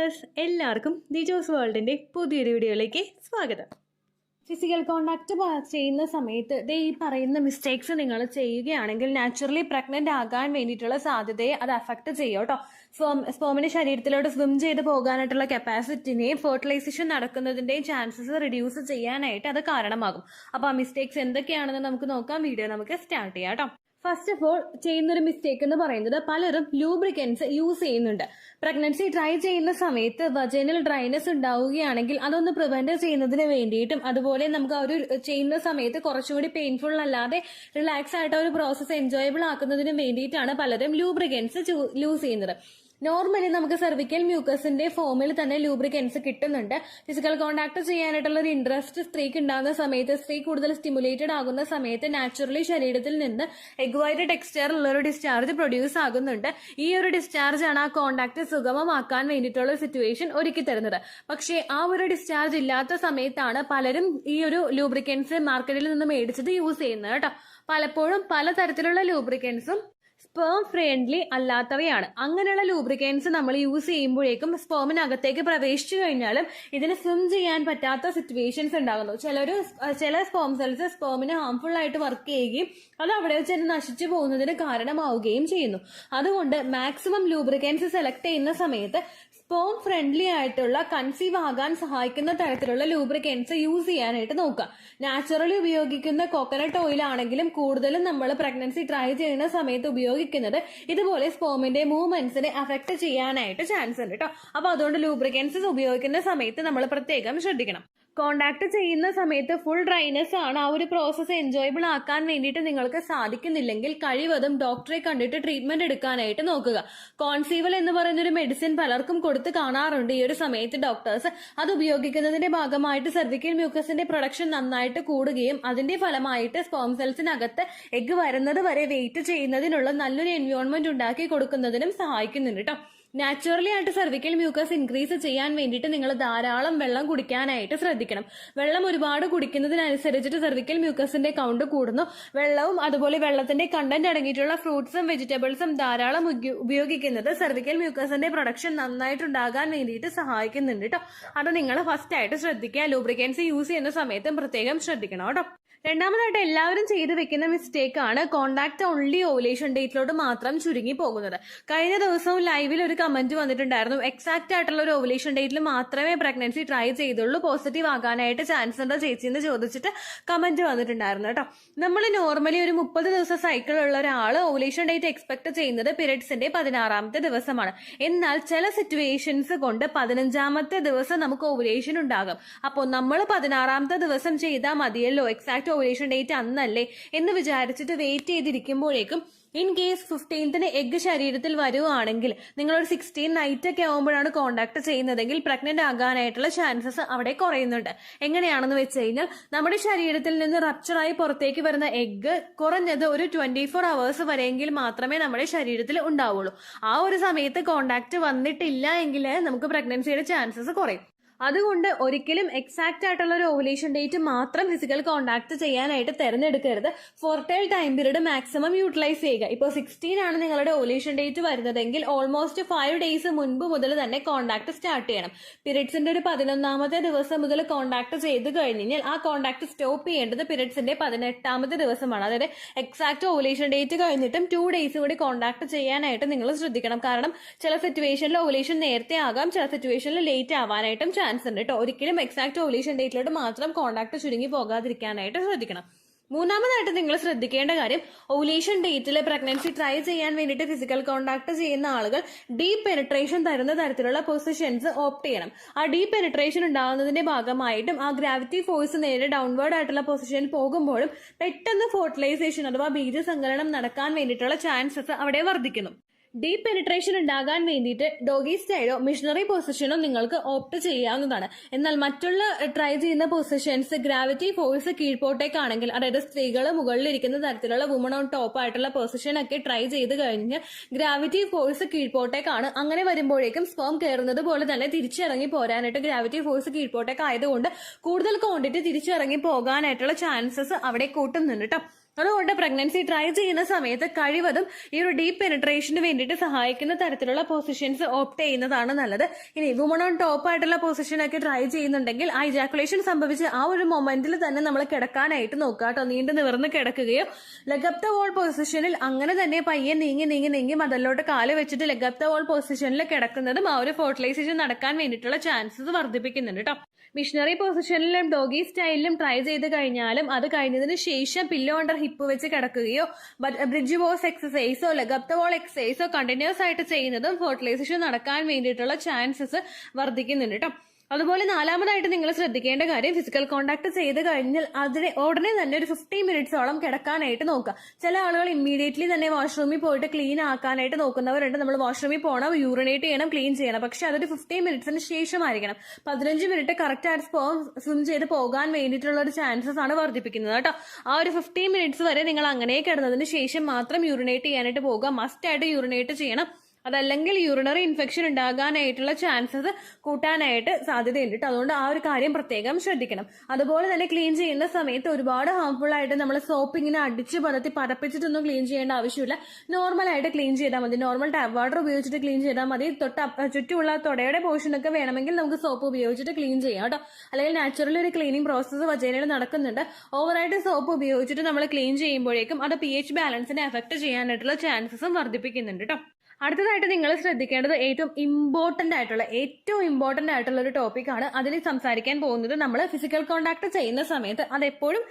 Viewers, എല്ലാവർക്കും ദിജോസ് വേൾഡിൻ്റെ പുതിയൊരു വീഡിയോയിലേക്ക് സ്വാഗതം. ഫിസിക്കൽ കോണ്ടാക്ട് ചെയ്യുന്ന സമയത്ത് ഈ പറയുന്ന മിസ്റ്റേക്സ് നിങ്ങൾ ചെയ്യുകയാണെങ്കിൽ നാച്ചുറലി പ്രഗ്നന്റ് ആകാൻ വേണ്ടിയിട്ടുള്ള സാധ്യതയെ അത് അഫക്റ്റ് ചെയ്യും കേട്ടോ. സ്പേമിന്റെ ശരീരത്തിലോട്ട് സ്വിം ചെയ്ത് പോകാനായിട്ടുള്ള കപ്പാസിറ്റിനെയും ഫെർട്ടിലൈസേഷൻ നടക്കുന്നതിന്റെയും ചാൻസസ് റിഡ്യൂസ് ചെയ്യാനായിട്ട് അത് കാരണമാകും. അപ്പോൾ ആ മിസ്റ്റേക്സ് എന്തൊക്കെയാണെന്ന് നമുക്ക് നോക്കാം. വീഡിയോ നമുക്ക് സ്റ്റാർട്ട് ചെയ്യാം കേട്ടോ. ഫസ്റ്റ് ഓഫ് ഓൾ ചെയ്യുന്നൊരു മിസ്റ്റേക്ക് എന്ന് പറയുന്നത് പലരും ലൂബ്രിക്കൻസ് യൂസ് ചെയ്യുന്നുണ്ട്. പ്രഗ്നൻസി ട്രൈ ചെയ്യുന്ന സമയത്ത് വജൈനൽ ഡ്രൈനെസ് ഉണ്ടാവുകയാണെങ്കിൽ അതൊന്ന് പ്രിവെന്റ് ചെയ്യുന്നതിന് വേണ്ടിയിട്ടും അതുപോലെ നമുക്ക് ഒരു ചെയ്യുന്ന സമയത്ത് കുറച്ചുകൂടി പെയിൻഫുൾ അല്ലാതെ റിലാക്സ് ആയിട്ട് ഒരു പ്രോസസ്സ് എൻജോയബിൾ ആക്കുന്നതിന് വേണ്ടിയിട്ടാണ് പലരും ലൂബ്രിക്കൻസ് യൂസ് ചെയ്യുന്നത്. നോർമലി നമുക്ക് സെർവിക്കൽ മ്യൂക്കസിന്റെ ഫോമിൽ തന്നെ ലൂബ്രിക്കൻസ് കിട്ടുന്നുണ്ട്. ഫിസിക്കൽ കോണ്ടാക്ട് ചെയ്യാനായിട്ടുള്ള ഒരു ഇൻട്രസ്റ്റ് സ്ത്രീക്ക് ഉണ്ടാകുന്ന സമയത്ത്, സ്ത്രീ കൂടുതൽ സ്റ്റിമുലേറ്റഡ് ആകുന്ന സമയത്ത് നാച്ചുറലി ശരീരത്തിൽ നിന്ന് എഗ് വൈറ്റ് ടെക്സ്ചറിലുള്ള ഒരു ഡിസ്ചാർജ് പ്രൊഡ്യൂസ് ആകുന്നുണ്ട്. ഈ ഒരു ഡിസ്ചാർജ് ആണ് ആ കോണ്ടാക്ട് സുഗമമാക്കാൻ വേണ്ടിയിട്ടുള്ള സിറ്റുവേഷൻ ഒരുക്കി തരുന്നത്. പക്ഷേ ആ ഒരു ഡിസ്ചാർജ് ഇല്ലാത്ത സമയത്താണ് പലരും ഈ ഒരു ലൂബ്രിക്കൻസ് മാർക്കറ്റിൽ നിന്ന് മേടിച്ചത് യൂസ് ചെയ്യുന്നത് കേട്ടോ. പലപ്പോഴും പലതരത്തിലുള്ള ലൂബ്രിക്കൻസും സ്പേം ഫ്രണ്ട്ലി അല്ലാത്തവയാണ്. അങ്ങനെയുള്ള ലൂബ്രിക്കൻസ് നമ്മൾ യൂസ് ചെയ്യുമ്പോഴേക്കും സ്പേമിനകത്തേക്ക് പ്രവേശിച്ചു കഴിഞ്ഞാലും ഇതിന് സ്വിം ചെയ്യാൻ പറ്റാത്ത സിറ്റുവേഷൻസ് ഉണ്ടാകുന്നു. ചില സ്പേം സെൽസ് സ്പേമിന് ഹാംഫുൾ ആയിട്ട് വർക്ക് ചെയ്യുകയും അത് അവിടെ വെച്ച് തന്നെ നശിച്ചു പോകുന്നതിന് കാരണമാവുകയും ചെയ്യുന്നു. അതുകൊണ്ട് മാക്സിമം ലൂബ്രിക്കൻസ് സെലക്ട് ചെയ്യുന്ന സമയത്ത് സ്പേം ഫ്രണ്ട്ലി ആയിട്ടുള്ള കൺസീവ് ആകാൻ സഹായിക്കുന്ന തരത്തിലുള്ള ലൂബ്രിക്കൻസ് യൂസ് ചെയ്യാനായിട്ട് നോക്കുക. നാച്ചുറലി ഉപയോഗിക്കുന്ന കോക്കനട്ട് ഓയിൽ ആണെങ്കിലും കൂടുതലും നമ്മൾ പ്രഗ്നൻസി ട്രൈ ചെയ്യുന്ന സമയത്ത് ഉപയോഗിക്കുന്നത് ഇതുപോലെ സ്പേമിന്റെ മൂവ്മെന്റ്സിനെ അഫക്ട് ചെയ്യാനായിട്ട് ചാൻസ് ഉണ്ട് കേട്ടോ. അപ്പൊ അതുകൊണ്ട് ലൂബ്രിക്കൻസ് ഉപയോഗിക്കുന്ന സമയത്ത് നമ്മൾ പ്രത്യേകം ശ്രദ്ധിക്കണം. കോണ്ടാക്ട് ചെയ്യുന്ന സമയത്ത് ഫുൾ ഡ്രൈനെസ് ആണ്, ആ ഒരു പ്രോസസ്സ് എൻജോയബിൾ ആക്കാൻ വേണ്ടിയിട്ട് നിങ്ങൾക്ക് സാധിക്കുന്നില്ലെങ്കിൽ കഴിവതും ഡോക്ടറെ കണ്ടിട്ട് ട്രീറ്റ്മെന്റ് എടുക്കാനായിട്ട് നോക്കുക. കോൺസീവൽ എന്ന് പറയുന്ന ഒരു മെഡിസിൻ പലർക്കും കൊടുത്ത് കാണാറുണ്ട് ഈ ഒരു സമയത്ത് ഡോക്ടേഴ്സ്. അത് ഉപയോഗിക്കുന്നതിന്റെ ഭാഗമായിട്ട് സെർവിക്കൽ മ്യൂക്കസിന്റെ പ്രൊഡക്ഷൻ നന്നായിട്ട് കൂടുകയും അതിന്റെ ഫലമായിട്ട് സ്പേം സെൽസിനകത്ത് എഗ് വരുന്നത് വരെ വെയിറ്റ് ചെയ്യുന്നതിനുള്ള നല്ലൊരു എൻവയോൺമെന്റ് ഉണ്ടാക്കി കൊടുക്കുന്നതിനും സഹായിക്കുന്നുണ്ട് കേട്ടോ. നാച്ചുറലി ആയിട്ട് സെർവിക്കൽ മ്യൂക്കസ് ഇൻക്രീസ് ചെയ്യാൻ വേണ്ടിയിട്ട് നിങ്ങൾ ധാരാളം വെള്ളം കുടിക്കാനായിട്ട് ശ്രദ്ധിക്കണം. വെള്ളം ഒരുപാട് കുടിക്കുന്നതിനനുസരിച്ചിട്ട് സെർവിക്കൽ മ്യൂക്കസിന്റെ കൗണ്ട് കൂടുന്നു. വെള്ളവും അതുപോലെ വെള്ളത്തിന്റെ കണ്ടന്റ് അടങ്ങിയിട്ടുള്ള ഫ്രൂട്ട്സും വെജിറ്റബിൾസും ധാരാളം ഉപയോഗിക്കുന്നത് സെർവിക്കൽ മ്യൂക്കസിന്റെ പ്രൊഡക്ഷൻ നന്നായിട്ടുണ്ടാകാൻ വേണ്ടിയിട്ട് സഹായിക്കുന്നുണ്ട് കേട്ടോ. അത് നിങ്ങൾ ഫസ്റ്റ് ആയിട്ട് ശ്രദ്ധിക്കുക. ലൂബ്രിക്കൻസ് യൂസ് ചെയ്യുന്ന സമയത്തും പ്രത്യേകം ശ്രദ്ധിക്കണം കേട്ടോ. രണ്ടാമതായിട്ട് എല്ലാവരും ചെയ്തു വെക്കുന്ന മിസ്റ്റേക്ക് ആണ് കോണ്ടാക്ട് ഓൺലി ഓവുലേഷൻ ഡേറ്റിലോട്ട് മാത്രം ചുരുങ്ങി പോകുന്നത്. കഴിഞ്ഞ ദിവസവും ലൈവിൽ ഒരു കമന്റ് വന്നിട്ടുണ്ടായിരുന്നു, എക്സാക്ട് ആയിട്ടുള്ള ഒരു ഓവുലേഷൻ ഡേറ്റിൽ മാത്രമേ പ്രഗ്നൻസി ട്രൈ ചെയ്തുള്ളൂ, പോസിറ്റീവ് ആകാനായിട്ട് ചാൻസ് ഉണ്ടോ ചേച്ചി എന്ന് ചോദിച്ചിട്ട് കമന്റ് വന്നിട്ടുണ്ടായിരുന്നു കേട്ടോ. നമ്മൾ നോർമലി ഒരു 30 ദിവസം സൈക്കിൾ ഉള്ള ഒരാൾ ഓവുലേഷൻ ഡേറ്റ് എക്സ്പെക്ട് ചെയ്യുന്നത് പീരിയഡ്സിന്റെ 16ാമത്തെ ദിവസമാണ്. എന്നാൽ ചില സിറ്റുവേഷൻസ് കൊണ്ട് 15ാമത്തെ ദിവസം നമുക്ക് ഓവുലേഷൻ ഉണ്ടാകും. അപ്പോൾ നമ്മൾ 16ാമത്തെ ദിവസം ചെയ്താൽ മതിയല്ലോ, എക്സാക്ട് ഓവുലേഷൻ ഡേറ്റ് അന്നല്ലേ എന്ന് വിചാരിച്ചിട്ട് വെയിറ്റ് ചെയ്തിരിക്കുമ്പോഴേക്കും ഇൻ കേസ് 15ന് എഗ് ശരീരത്തിൽ വരുവാണെങ്കിൽ നിങ്ങളൊരു 16 നൈറ്റ് ഒക്കെ ആകുമ്പോഴാണ് കോണ്ടാക്ട് ചെയ്യുന്നതെങ്കിൽ പ്രഗ്നന്റ് ആകാനായിട്ടുള്ള ചാൻസസ് അവിടെ കുറയുന്നുണ്ട്. എങ്ങനെയാണെന്ന് വെച്ച് കഴിഞ്ഞാൽ നമ്മുടെ ശരീരത്തിൽ നിന്ന് റപ്ചറായി പുറത്തേക്ക് വരുന്ന എഗ് കുറഞ്ഞത് ഒരു 24 hours വരെയെങ്കിൽ മാത്രമേ നമ്മുടെ ശരീരത്തിൽ ഉണ്ടാവുള്ളൂ. ആ ഒരു സമയത്ത് കോണ്ടാക്ട് വന്നിട്ടില്ല എങ്കിൽ നമുക്ക് പ്രഗ്നൻസിയുടെ ചാൻസസ് കുറയും. അതുകൊണ്ട് ഒരിക്കലും എക്സാക്ട് ആയിട്ടുള്ള ഒരു ഓവുലേഷൻ ഡേറ്റ് മാത്രം ഫിസിക്കൽ കോണ്ടാക്ട് ചെയ്യാനായിട്ട് തിരഞ്ഞെടുക്കരുത്. Fertile time period maximum utilise ചെയ്യുക. ഇപ്പോൾ 16 ആണ് നിങ്ങളുടെ ഓവുലേഷൻ ഡേറ്റ് വരുന്നതെങ്കിൽ ഓൾമോസ്റ്റ് 5 days മുൻപ് മുതൽ തന്നെ കോണ്ടാക്ട് സ്റ്റാർട്ട് ചെയ്യണം. പീരിയഡ്സിന്റെ ഒരു 11ാമത്തെ ദിവസം മുതൽ കോണ്ടാക്ട് ചെയ്ത് കഴിഞ്ഞാൽ ആ കോണ്ടാക്ട് സ്റ്റോപ്പ് ചെയ്യേണ്ടത് പീരിയഡ്സിന്റെ 18ാമത്തെ ദിവസമാണ്. അതായത് എക്സാക്ട് ഓവുലേഷൻ ഡേറ്റ് കഴിഞ്ഞിട്ടും 2 days കൂടി കോണ്ടാക്ട് ചെയ്യാനായിട്ട് നിങ്ങൾ ശ്രദ്ധിക്കണം. കാരണം ചില സിറ്റുവേഷനിൽ ഓവുലേഷൻ നേരത്തെ ആകാം, ചില സിറ്റുവേഷനിൽ ലേറ്റ് ആവാനായിട്ടും ചാൻസ് ഉണ്ട് കേട്ടോ. ഒരിക്കലും എക്സാക്ട് ഓവുലേഷൻ ഡേറ്റിലോട്ട് മാത്രം കോണ്ടാക്ട് ചുരുങ്ങി പോകാതിരിക്കാനായിട്ട് ശ്രദ്ധിക്കണം. മൂന്നാമതായിട്ട് നിങ്ങൾ ശ്രദ്ധിക്കേണ്ട കാര്യം, ഓവുലേഷൻ ഡേറ്റിൽ പ്രഗ്നൻസി ട്രൈ ചെയ്യാൻ വേണ്ടിയിട്ട് ഫിസിക്കൽ കോണ്ടാക്ട് ചെയ്യുന്ന ആളുകൾ ഡീപ് പെനിട്രേഷൻ തരുന്ന തരത്തിലുള്ള പൊസിഷൻസ് ഓപ്റ്റ് ചെയ്യണം. ആ ഡീപ് പെനിട്രേഷൻ ഉണ്ടാകുന്നതിന്റെ ഭാഗമായിട്ടും ആ ഗ്രാവിറ്റി ഫോഴ്സ് നേരെ ഡൗൺവേർഡ് ആയിട്ടുള്ള പൊസിഷനിൽ പോകുമ്പോഴും പെട്ടെന്ന് ഫെർട്ടിലൈസേഷൻ അഥവാ ബീജസങ്കലനം നടക്കാൻ വേണ്ടിയിട്ടുള്ള ചാൻസസ് അവിടെ വർദ്ധിക്കുന്നു. ഡീപ് പെനിട്രേഷൻ ഉണ്ടാകാൻ വേണ്ടിയിട്ട് ഡോഗി സ്റ്റൈലോ മിഷണറി പൊസിഷനോ നിങ്ങൾക്ക് ഓപ്റ്റ് ചെയ്യാവുന്നതാണ്. എന്നാൽ മറ്റുള്ള ട്രൈ ചെയ്യുന്ന പൊസിഷൻസ് ഗ്രാവിറ്റി ഫോഴ്സ് കീഴ്പോട്ടേക്കാണെങ്കിൽ, അതായത് സ്ത്രീകൾ മുകളിലിരിക്കുന്ന തരത്തിലുള്ള വുമൺ ഓൺ ടോപ്പ് ആയിട്ടുള്ള പൊസിഷൻ ഒക്കെ ട്രൈ ചെയ്ത് കഴിഞ്ഞാൽ ഗ്രാവിറ്റി ഫോഴ്സ് കീഴ്പോട്ടേക്കാണ്. അങ്ങനെ വരുമ്പോഴേക്കും സ്പേം കയറുന്നത് പോലെ തന്നെ തിരിച്ചിറങ്ങി പോരാനായിട്ട് ഗ്രാവിറ്റി ഫോഴ്സ് കീഴ്പോട്ടേക്ക് ആയതുകൊണ്ട് കൂടുതൽ ക്വാണ്ടിറ്റി തിരിച്ചിറങ്ങി പോകാനായിട്ടുള്ള ചാൻസസ് അവിടെ കൂട്ടുന്നുണ്ട് കേട്ടോ. അതുകൊണ്ട് പ്രഗ്നൻസി ട്രൈ ചെയ്യുന്ന സമയത്ത് കഴിവതും ഈ ഒരു ഡീപ്പ് പെനിട്രേഷന് വേണ്ടിയിട്ട് സഹായിക്കുന്ന തരത്തിലുള്ള പൊസിഷൻസ് ഓപ്റ്റ് ചെയ്യുന്നതാണ് നല്ലത്. ഇനി വുമൺ ഓൺ ടോപ്പ് ആയിട്ടുള്ള പൊസിഷനൊക്കെ ട്രൈ ചെയ്യുന്നുണ്ടെങ്കിൽ ആ ഇജാക്കുലേഷൻ സംഭവിച്ച് ആ ഒരു മൊമെന്റിൽ തന്നെ നമ്മൾ കിടക്കാനായിട്ട് നോക്കുക കേട്ടോ. നീണ്ടു നിവർന്ന് കിടക്കുകയോ ലെഗ് അപ്പ് ദ വോൾ പൊസിഷനിൽ അങ്ങനെ തന്നെ പയ്യെ നീങ്ങി മതലിലോട്ട് കാല് വെച്ചിട്ട് ലെഗ് അപ്പ് ദ വോൾ പൊസിഷനിൽ കിടക്കുന്നതും ആ ഒരു ഫെർട്ടിലൈസേഷൻ നടക്കാൻ വേണ്ടിയിട്ടുള്ള ചാൻസസ് വർദ്ധിപ്പിക്കുന്നുണ്ട് കേട്ടോ. മിഷണറി പൊസിഷനിലും ഡോഗി സ്റ്റൈലിലും ട്രൈ ചെയ്ത് കഴിഞ്ഞാലും അത് കഴിഞ്ഞതിന് ശേഷം പില്ലോ അണ്ടർ ഹിപ്പ് വെച്ച് കിടക്കുകയോ ബ്രിഡ്ജ് ബോസ് എക്സസൈസോ ലെഗ് അപ്പ് ദ വോൾ എക്സസൈസോ കണ്ടിന്യൂസ് ആയിട്ട് ചെയ്യുന്നതും ഫെർട്ടിലൈസേഷൻ നടക്കാൻ വേണ്ടിയിട്ടുള്ള ചാൻസസ് വർദ്ധിക്കുന്നുണ്ട് കേട്ടോ. അതുപോലെ നാലാമതായിട്ട് നിങ്ങൾ ശ്രദ്ധിക്കേണ്ട കാര്യം ഫിസിക്കൽ കോണ്ടാക്ട് ചെയ്ത് കഴിഞ്ഞാൽ അതിനെ ഉടനെ തന്നെ ഒരു 50 മിനിറ്റ്സോളം കിടക്കാനായിട്ട് നോക്കുക. ചില ആളുകൾ ഇമ്മീഡിയറ്റ്ലി തന്നെ വാഷ്റൂമിൽ പോയിട്ട് ക്ലീൻ ആക്കാനായിട്ട് നോക്കുന്നവരുണ്ട്. നമ്മൾ വാഷ്റൂമിൽ പോകണം, യൂറിനേറ്റ് ചെയ്യണം, ക്ലീൻ ചെയ്യണം. പക്ഷെ അതൊരു 50 മിനിറ്റ്സിന് ശേഷമായിരിക്കണം. 15 മിനിറ്റ് കറക്റ്റ് ആയിട്ട് സ്വിം ചെയ്ത് പോകാൻ വേണ്ടിയിട്ടുള്ള ഒരു ചാൻസസ് ആണ് വർദ്ധിപ്പിക്കുന്നത് കേട്ടോ. ആ ഒരു 15 മിനിറ്റ്സ് വരെ നിങ്ങൾ അങ്ങനെ കിടന്നതിന് ശേഷം മാത്രം യൂറിനേറ്റ് ചെയ്യാനായിട്ട് പോകുക. മസ്റ്റ് ആയിട്ട് യൂറിനേറ്റ് ചെയ്യണം. അതല്ലെങ്കിൽ യൂറിനറി ഇൻഫെക്ഷൻ ഉണ്ടാകാനായിട്ടുള്ള ചാൻസസ് കൂട്ടാനായിട്ട് സാധ്യതയുണ്ട്. അതുകൊണ്ട് ആ ഒരു കാര്യം പ്രത്യേകം ശ്രദ്ധിക്കണം. അതുപോലെ തന്നെ ക്ലീൻ ചെയ്യുന്ന സമയത്ത് ഒരുപാട് ഹാർംഫുൾ ആയിട്ട് നമ്മൾ സോപ്പ് ഇങ്ങനെ അടിച്ച് പതപ്പിച്ചിട്ടൊന്നും ക്ലീൻ ചെയ്യേണ്ട ആവശ്യമില്ല. നോർമൽ ആയിട്ട് ക്ലീൻ ചെയ്താൽ മതി. നോർമൽ ടാപ്പ് വാട്ടർ ഉപയോഗിച്ചിട്ട് ക്ലീൻ ചെയ്താൽ മതി. ചുറ്റുമുള്ള തുടയുടെ പോർഷനൊക്കെ വേണമെങ്കിൽ നമുക്ക് സോപ്പ് ഉപയോഗിച്ചിട്ട് ക്ലീൻ ചെയ്യാം കേട്ടോ. അല്ലെങ്കിൽ നാച്ചുറലി ഒരു ക്ലീനിങ് പ്രോസസ്സ് വജൈനയിൽ നടക്കുന്നുണ്ട്. ഓവറായിട്ട് സോപ്പ് ഉപയോഗിച്ചിട്ട് നമ്മൾ ക്ലീൻ ചെയ്യുമ്പോഴേക്കും അത് pH ബാലൻസിനെ എഫക്ട് ചെയ്യാനായിട്ടുള്ള ചാൻസസും വർദ്ധിപ്പിക്കുന്നുണ്ട് കേട്ടോ. അടുത്തതായിട്ട് നിങ്ങൾ ശ്രദ്ധിക്കേണ്ടത് ഏറ്റവും ഇമ്പോർട്ടന്റ് ആയിട്ടുള്ള ഒരു ടോപ്പിക്കാണ്. അതിൽ സംസാരിക്കാൻ പോകുന്നത് നമ്മൾ ഫിസിക്കൽ കോണ്ടാക്ട് ചെയ്യുന്ന സമയത്ത് അതെപ്പോഴും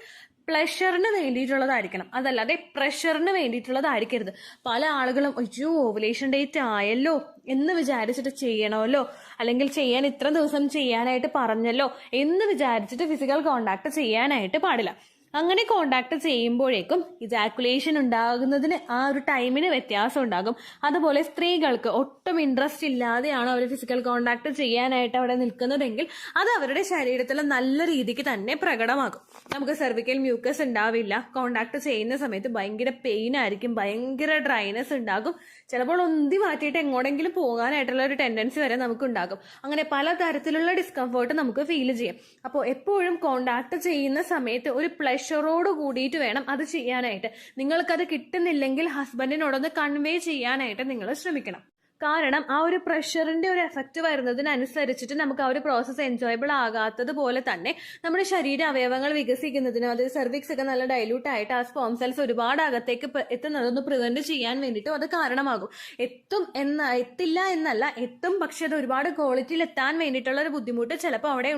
പ്ലഷറിന് വേണ്ടിയിട്ടുള്ളതായിരിക്കണം, അതല്ലാതെ പ്രഷറിന് വേണ്ടിയിട്ടുള്ളതായിരിക്കരുത്. പല ആളുകളും അയ്യോ ഓവുലേഷൻ ഡേറ്റ് ആയല്ലോ എന്ന് വിചാരിച്ചിട്ട് ചെയ്യണമല്ലോ, അല്ലെങ്കിൽ ചെയ്യാൻ ഇത്ര ദിവസം ചെയ്യാനായിട്ട് പറഞ്ഞല്ലോ എന്ന് വിചാരിച്ചിട്ട് ഫിസിക്കൽ കോണ്ടാക്ട് ചെയ്യാനായിട്ട് പാടില്ല. അങ്ങനെ കോണ്ടാക്ട് ചെയ്യുമ്പോഴേക്കും ഇജാക്കുലേഷൻ ഉണ്ടാകുന്നതിന് ആ ഒരു ടൈമിന് വ്യത്യാസം ഉണ്ടാകും. അതുപോലെ സ്ത്രീകൾക്ക് ഒട്ടും ഇൻട്രസ്റ്റ് ഇല്ലാതെയാണ് അവർ ഫിസിക്കൽ കോണ്ടാക്ട് ചെയ്യാനായിട്ട് അവിടെ നിൽക്കുന്നതെങ്കിൽ അത് അവരുടെ ശരീരത്തിൽ നല്ല രീതിക്ക് തന്നെ പ്രകടമാകും. നമുക്ക് സെർവിക്കൽ മ്യൂക്കസ് ഉണ്ടാവില്ല. കോണ്ടാക്ട് ചെയ്യുന്ന സമയത്ത് ഭയങ്കര പെയിൻ ആയിരിക്കും, ഭയങ്കര ഡ്രൈനെസ് ഉണ്ടാകും. ചിലപ്പോൾ ഒന്തി മാറ്റിയിട്ട് എങ്ങോടെങ്കിലും പോകാനായിട്ടുള്ള ഒരു ടെൻഡൻസി വരെ നമുക്ക് ഉണ്ടാകും. അങ്ങനെ പല തരത്തിലുള്ള ഡിസ്കംഫേർട്ട് നമുക്ക് ഫീൽ ചെയ്യാം. അപ്പോൾ എപ്പോഴും കോണ്ടാക്ട് ചെയ്യുന്ന സമയത്ത് ഒരു പ്ലഷറോട് കൂടിയിട്ട് വേണം അത് ചെയ്യാനായിട്ട്. നിങ്ങൾക്കത് കിട്ടുന്നില്ലെങ്കിൽ ഹസ്ബൻഡിനോടൊന്ന് കൺവേ ചെയ്യാനായിട്ട് നിങ്ങൾ ശ്രമിക്കണം. കാരണം ആ ഒരു പ്രഷറിന്റെ ഒരു എഫക്റ്റ് വരുന്നതിനനുസരിച്ചിട്ട് നമുക്ക് ആ ഒരു പ്രോസസ്സ് എൻജോയബിൾ ആകാത്തത് പോലെ തന്നെ നമ്മുടെ ശരീര അവയവങ്ങൾ വികസിക്കുന്നതിനും അത് സെർവിക്സ് ഒക്കെ നല്ല ഡൈല്യൂട്ട് ആയിട്ട് ആ സ്പേം സെൽസ് ഒരുപാട് അകത്തേക്ക് എത്തുന്നതൊന്ന് പ്രിവെന്റ് ചെയ്യാൻ വേണ്ടിയിട്ടും അത് കാരണമാകും. എത്തില്ല എന്നല്ല, എത്തും. പക്ഷെ അത് ഒരുപാട് ക്വാളിറ്റിയിൽ എത്താൻ വേണ്ടിയിട്ടുള്ള ഒരു ബുദ്ധിമുട്ട് ചിലപ്പോൾ അവിടെ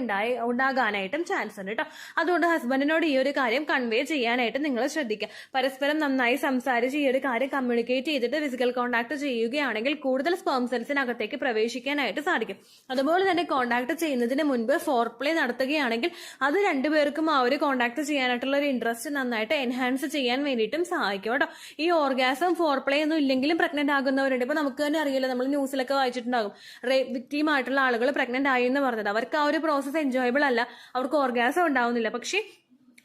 ഉണ്ടാകാനായിട്ടും ചാൻസ് ഉണ്ട് കേട്ടോ. അതുകൊണ്ട് ഹസ്ബൻഡിനോട് ഈ ഒരു കാര്യം കൺവേ ചെയ്യാനായിട്ട് നിങ്ങൾ ശ്രദ്ധിക്കുക. പരസ്പരം നന്നായി സംസാരിച്ച് ഈ ഒരു കാര്യം കമ്മ്യൂണിക്കേറ്റ് ചെയ്തിട്ട് ഫിസിക്കൽ കോണ്ടാക്ട് ചെയ്യുകയാണെങ്കിൽ കൂടുതൽ സ്പേം സെൽസിനകത്തേക്ക് പ്രവേശിക്കാനായിട്ട് സാധിക്കും. അതുപോലെ തന്നെ കോണ്ടാക്ട് ചെയ്യുന്നതിന് മുൻപ് ഫോർപ്ലേ നടത്തുകയാണെങ്കിൽ അത് രണ്ടുപേർക്കും ആ ഒരു കോണ്ടാക്ട് ചെയ്യാനായിട്ടുള്ള ഒരു ഇൻട്രസ്റ്റ് നന്നായിട്ട് എൻഹാൻസ് ചെയ്യാൻ വേണ്ടിയിട്ടും സഹായിക്കും കേട്ടോ. ഈ ഓർഗാസം ഫോർപ്ലേ ഒന്നും ഇല്ലെങ്കിലും പ്രഗ്നന്റ് ആകുന്നവരുണ്ട്. ഇപ്പൊ നമുക്ക് തന്നെ അറിയില്ല, നമ്മൾ ന്യൂസിലൊക്കെ വായിച്ചിട്ടുണ്ടാകും റേപ്പ് വിക്ടീം ആയിട്ടുള്ള ആളുകൾ പ്രഗ്നന്റ് ആയി എന്ന് പറഞ്ഞത്. അവർക്ക് ആ ഒരു പ്രോസസ്സ് എൻജോയബിൾ അല്ല, അവർക്ക് ഓർഗാസം ഉണ്ടാവുന്നില്ല. പക്ഷേ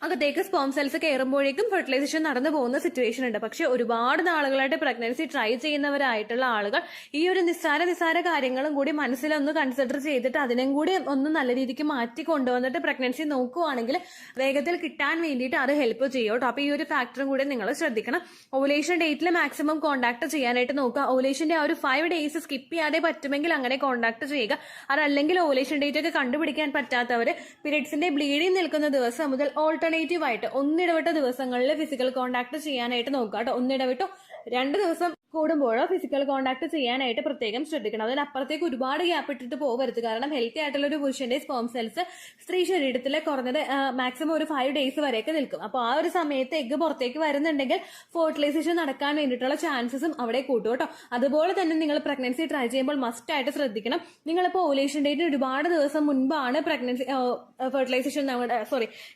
അകത്തേക്ക് സ്പേം സെൽസ് കയറുമ്പോഴേക്കും ഫെർട്ടിലൈസേഷൻ നടന്നു പോകുന്ന സിറ്റുവേഷൻ ഉണ്ട്. പക്ഷെ ഒരുപാട് നാളുകളായിട്ട് പ്രഗ്നൻസി ട്രൈ ചെയ്യുന്നവരായിട്ടുള്ള ആളുകൾ ഈ ഒരു നിസ്സാര കാര്യങ്ങളും കൂടി മനസ്സിലൊന്ന് കൺസിഡർ ചെയ്തിട്ട് അതിനും കൂടി ഒന്ന് നല്ല രീതിക്ക് മാറ്റി കൊണ്ടുവന്നിട്ട് പ്രഗ്നൻസി നോക്കുവാണെങ്കിൽ വേഗത്തിൽ കിട്ടാൻ വേണ്ടിയിട്ട് അത് ഹെൽപ്പ് ചെയ്യും കേട്ടോ. അപ്പൊ ഈ ഒരു ഫാക്ടറും കൂടി നിങ്ങൾ ശ്രദ്ധിക്കണം. ഓവുലേഷൻ ഡേറ്റിൽ മാക്സിമം കോണ്ടാക്ട് ചെയ്യാനായിട്ട് നോക്കുക. ഓവുലേഷന്റെ ആ ഒരു 5 ഡേയ്സ് സ്കിപ്പ് ചെയ്യാതെ പറ്റുമെങ്കിൽ അങ്ങനെ കോണ്ടാക്ട് ചെയ്യുക. അതല്ലെങ്കിൽ ഓവുലേഷൻ ഡേറ്റ് ഒക്കെ കണ്ടുപിടിക്കാൻ പറ്റാത്തവര് പീരിയഡ്സിന്റെ ബ്ലീഡിങ് നിൽക്കുന്ന ദിവസം മുതൽ ഓൾട്ടർനേറ്റീവ് ആയിട്ട് ഒന്നിടവിട്ട ദിവസങ്ങളിൽ ഫിസിക്കൽ കോണ്ടാക്ട് ചെയ്യാനായിട്ട് നോക്കുക കേട്ടോ. ഒന്നിടവിട്ടോ 2 ദിവസം കൂടുമ്പോഴോ ഫിസിക്കൽ കോണ്ടാക്ട് ചെയ്യാനായിട്ട് പ്രത്യേകം ശ്രദ്ധിക്കണം. അതിനപ്പുറത്തേക്ക് ഒരുപാട് ഗ്യാപ്പ് ഇട്ടിട്ട് പോകരുത്. കാരണം ഹെൽത്തി ആയിട്ടുള്ള ഒരു പുരുഷന്റെ സ്പേം സെൽസ് സ്ത്രീ ശരീരത്തിലെ കുറഞ്ഞത് മാക്സിമം ഒരു 5 ഡേയ്സ് വരെയൊക്കെ നിൽക്കും. അപ്പോൾ ആ ഒരു സമയത്ത് എഗ്ഗ് പുറത്തേക്ക് വരുന്നുണ്ടെങ്കിൽ ഫെർട്ടിലൈസേഷൻ നടക്കാൻ വേണ്ടിയിട്ടുള്ള ചാൻസസും അവിടെ കൂട്ടും കേട്ടോ. അതുപോലെ തന്നെ നിങ്ങൾ പ്രഗ്നൻസി ട്രൈ ചെയ്യുമ്പോൾ മസ്റ്റ് ആയിട്ട് ശ്രദ്ധിക്കണം. നിങ്ങളിപ്പോൾ ഓവുലേഷൻ ഡേറ്റിന് ഒരുപാട് ദിവസം മുൻപാണ്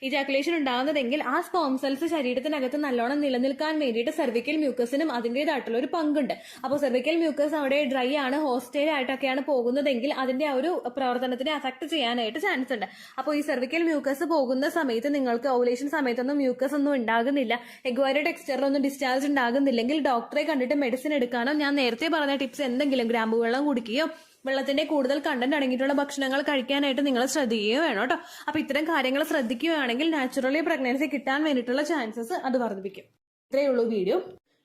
ഇജാക്കുലേഷൻ ഉണ്ടാകുന്നതെങ്കിൽ ആ സ്പേം സെൽസ് ശരീരത്തിനകത്ത് നല്ലോണം നിലനിൽക്കാൻ വേണ്ടിയിട്ട് സെർവിക്കൽ മ്യൂക്കസിനും അതിൻ്റെതായിട്ടുള്ള ഒരു പങ്ക് പങ്കുണ്ട്. അപ്പോൾ സെർവിക്കൽ മ്യൂക്കസ് അവിടെ ഡ്രൈ ആണ്, ഹോസ്റ്റൈൽ ആയിട്ടൊക്കെയാണ് പോകുന്നതെങ്കിൽ അതിന്റെ ആ ഒരു പ്രവർത്തനത്തിനെ അഫക്ട് ചെയ്യാനായിട്ട് ചാൻസ് ഉണ്ട്. അപ്പോൾ ഈ സെർവിക്കൽ മ്യൂക്കസ് പോകുന്ന സമയത്ത് നിങ്ങൾക്ക് ഓവുലേഷൻ സമയത്തൊന്നും മ്യൂക്കസ് ഒന്നും ഉണ്ടാകുന്നില്ല, എഗ്വയറി ടെക്സ്ചറിലൊന്നും ഡിസ്ചാർജ് ഉണ്ടാകുന്നില്ലെങ്കിൽ ഡോക്ടറെ കണ്ടിട്ട് മെഡിസിൻ എടുക്കാനോ ഞാൻ നേരത്തെ പറഞ്ഞ ടിപ്സ് എന്തെങ്കിലും ഗ്രാമ്പു വെള്ളം കുടിക്കുകയോ വെള്ളത്തിന്റെ കൂടുതൽ കണ്ടന്റ് അടങ്ങിയിട്ടുള്ള ഭക്ഷണങ്ങൾ കഴിക്കാനായിട്ട് നിങ്ങൾ ശ്രദ്ധിക്കുകയോ വേണം കേട്ടോ. അപ്പൊ ഇത്തരം കാര്യങ്ങൾ ശ്രദ്ധിക്കുകയാണെങ്കിൽ നാച്ചുറലി പ്രഗ്നൻസി കിട്ടാൻ വേണ്ടിയിട്ടുള്ള ചാൻസസ് അത് വർദ്ധിപ്പിക്കും. ഇത്രയേ ഉള്ളൂ വീഡിയോ.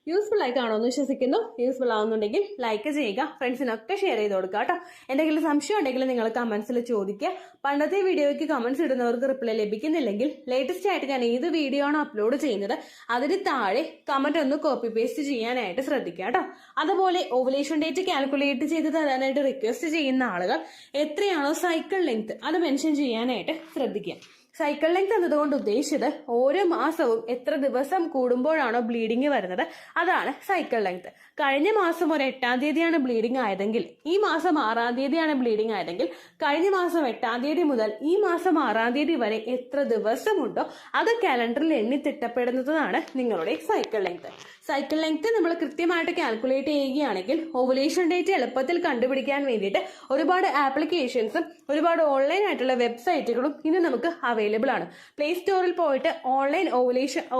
യൂസ്ഫുൾ ആയി കാണുമെന്ന് വിശ്വസിക്കുന്നു. യൂസ്ഫുൾ ആവുന്നുണ്ടെങ്കിൽ ലൈക്ക് ചെയ്യുക, ഫ്രണ്ട്സിനൊക്കെ ഷെയർ ചെയ്ത് കൊടുക്കുക കേട്ടോ. എന്തെങ്കിലും സംശയം ഉണ്ടെങ്കിൽ നിങ്ങൾ കമന്റ്സിൽ ചോദിക്കുക. പണ്ടത്തെ വീഡിയോയ്ക്ക് കമന്റ്സ് ഇടുന്നവർക്ക് റിപ്ലൈ ലഭിക്കുന്നില്ലെങ്കിൽ ലേറ്റസ്റ്റ് ആയിട്ട് ഞാൻ ഏത് വീഡിയോ ആണോ അപ്ലോഡ് ചെയ്യുന്നത് അതിന് താഴെ കമന്റ് ഒന്ന് കോപ്പി പേസ്റ്റ് ചെയ്യാനായിട്ട് ശ്രദ്ധിക്കുക കേട്ടോ. അതുപോലെ ഓവുലേഷൻ ഡേറ്റ് കാൽക്കുലേറ്റ് ചെയ്ത് തരാനായിട്ട് റിക്വസ്റ്റ് ചെയ്യുന്ന ആളുകൾ എത്രയാണോ സൈക്കിൾ ലെങ്ത് അത് മെൻഷൻ ചെയ്യാനായിട്ട് ശ്രദ്ധിക്കുക. സൈക്കിൾ ലെങ്ത് എന്നതുകൊണ്ട് ഉദ്ദേശിച്ചത് ഓരോ മാസവും എത്ര ദിവസം കൂടുമ്പോഴാണോ ബ്ലീഡിങ് വരുന്നത് അതാണ് സൈക്കിൾ ലെങ്ത്. കഴിഞ്ഞ മാസം ഒരു 8-ാം തീയതിയാണ് ബ്ലീഡിങ് ആയതെങ്കിൽ ഈ മാസം 6-ാം തീയതിയാണ് ബ്ലീഡിങ് ആയതെങ്കിൽ കഴിഞ്ഞ മാസം 8-ാം തീയതി മുതൽ ഈ മാസം 6-ാം തീയതി വരെ എത്ര ദിവസമുണ്ടോ അത് കാലണ്ടറിൽ എണ്ണി തിട്ടപ്പെടുന്നതാണ് നിങ്ങളുടെ സൈക്കിൾ ലെങ്ത്. സൈക്കിൾ ലെങ്ത് നമ്മൾ കൃത്യമായിട്ട് കാൽക്കുലേറ്റ് ചെയ്യുകയാണെങ്കിൽ ഓവുലേഷൻ ഡേറ്റ് എളുപ്പത്തിൽ കണ്ടുപിടിക്കാൻ വേണ്ടിയിട്ട് ഒരുപാട് ആപ്ലിക്കേഷൻസും ഒരുപാട് ഓൺലൈൻ ആയിട്ടുള്ള വെബ്സൈറ്റുകളും ഇന്ന് നമുക്ക് അവൈലബിൾ ആണ്. പ്ലേ സ്റ്റോറിൽ പോയിട്ട് ഓൺലൈൻ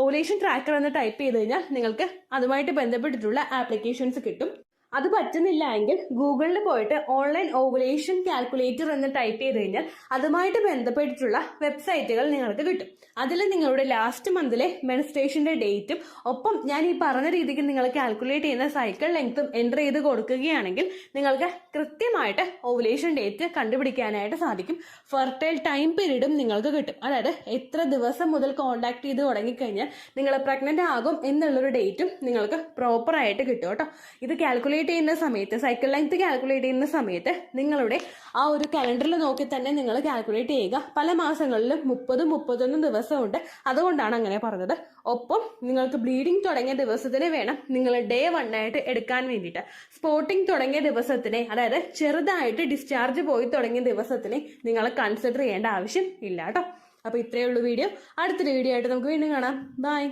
ഓവുലേഷൻ ട്രാക്കർ എന്ന് ടൈപ്പ് ചെയ്ത് കഴിഞ്ഞാൽ നിങ്ങൾക്ക് അതുമായിട്ട് ബന്ധപ്പെട്ടിട്ടുള്ള ആപ്ലിക്കേഷൻസ് കിട്ടും. അത് പറ്റുന്നില്ല എങ്കിൽ ഗൂഗിളിൽ പോയിട്ട് ഓൺലൈൻ ഓവുലേഷൻ കാൽക്കുലേറ്റർ എന്ന് ടൈപ്പ് ചെയ്ത് കഴിഞ്ഞാൽ അതുമായിട്ട് ബന്ധപ്പെട്ടിട്ടുള്ള വെബ്സൈറ്റുകൾ നിങ്ങൾക്ക് കിട്ടും. അതിൽ നിങ്ങളുടെ ലാസ്റ്റ് മന്തിലെ മെൻസ്ട്രേഷന്റെ ഡേറ്റും ഒപ്പം ഞാൻ ഈ പറഞ്ഞ രീതിക്ക് നിങ്ങൾ കാൽക്കുലേറ്റ് ചെയ്യുന്ന സൈക്കിൾ ലെങ്ത്തും എൻ്റർ ചെയ്ത് കൊടുക്കുകയാണെങ്കിൽ നിങ്ങൾക്ക് കൃത്യമായിട്ട് ഓവുലേഷൻ ഡേറ്റ് കണ്ടുപിടിക്കാനായിട്ട് സാധിക്കും. ഫെർട്ടൈൽ ടൈം പീരീഡും നിങ്ങൾക്ക് കിട്ടും. അതായത് എത്ര ദിവസം മുതൽ കോണ്ടാക്ട് ചെയ്ത് തുടങ്ങിക്കഴിഞ്ഞാൽ നിങ്ങൾ പ്രഗ്നന്റ് ആകും എന്നുള്ളൊരു ഡേറ്റും നിങ്ങൾക്ക് പ്രോപ്പറായിട്ട് കിട്ടും കേട്ടോ. ഇത് കാൽക്കുലേറ്റ് ചെയ്യുന്ന സമയത്ത് സൈക്കിൾ ലെങ്ത് കാൽക്കുലേറ്റ് ചെയ്യുന്ന സമയത്ത് നിങ്ങളുടെ ആ ഒരു കലണ്ടറിൽ നോക്കി തന്നെ നിങ്ങൾ കാൽക്കുലേറ്റ് ചെയ്യുക. പല മാസങ്ങളിലും 30-31 ദിവസമുണ്ട്, അതുകൊണ്ടാണ് അങ്ങനെ പറഞ്ഞത്. ഒപ്പം നിങ്ങൾക്ക് ബ്ലീഡിങ് തുടങ്ങിയ ദിവസത്തിന് വേണം നിങ്ങൾ ഡേ 1 ആയിട്ട് എടുക്കാൻ വേണ്ടിയിട്ട്. സ്പോട്ടിങ് തുടങ്ങിയ ദിവസത്തിനെ, അതായത് ചെറുതായിട്ട് ഡിസ്ചാർജ് പോയി തുടങ്ങിയ ദിവസത്തിനെ നിങ്ങൾ കൺസിഡർ ചെയ്യേണ്ട ആവശ്യം ഇല്ല കേട്ടോ. അപ്പൊ ഇത്രയേ ഉള്ളൂ വീഡിയോ. അടുത്തൊരു വീഡിയോ ആയിട്ട് നമുക്ക് വീണ്ടും കാണാം. ബൈ.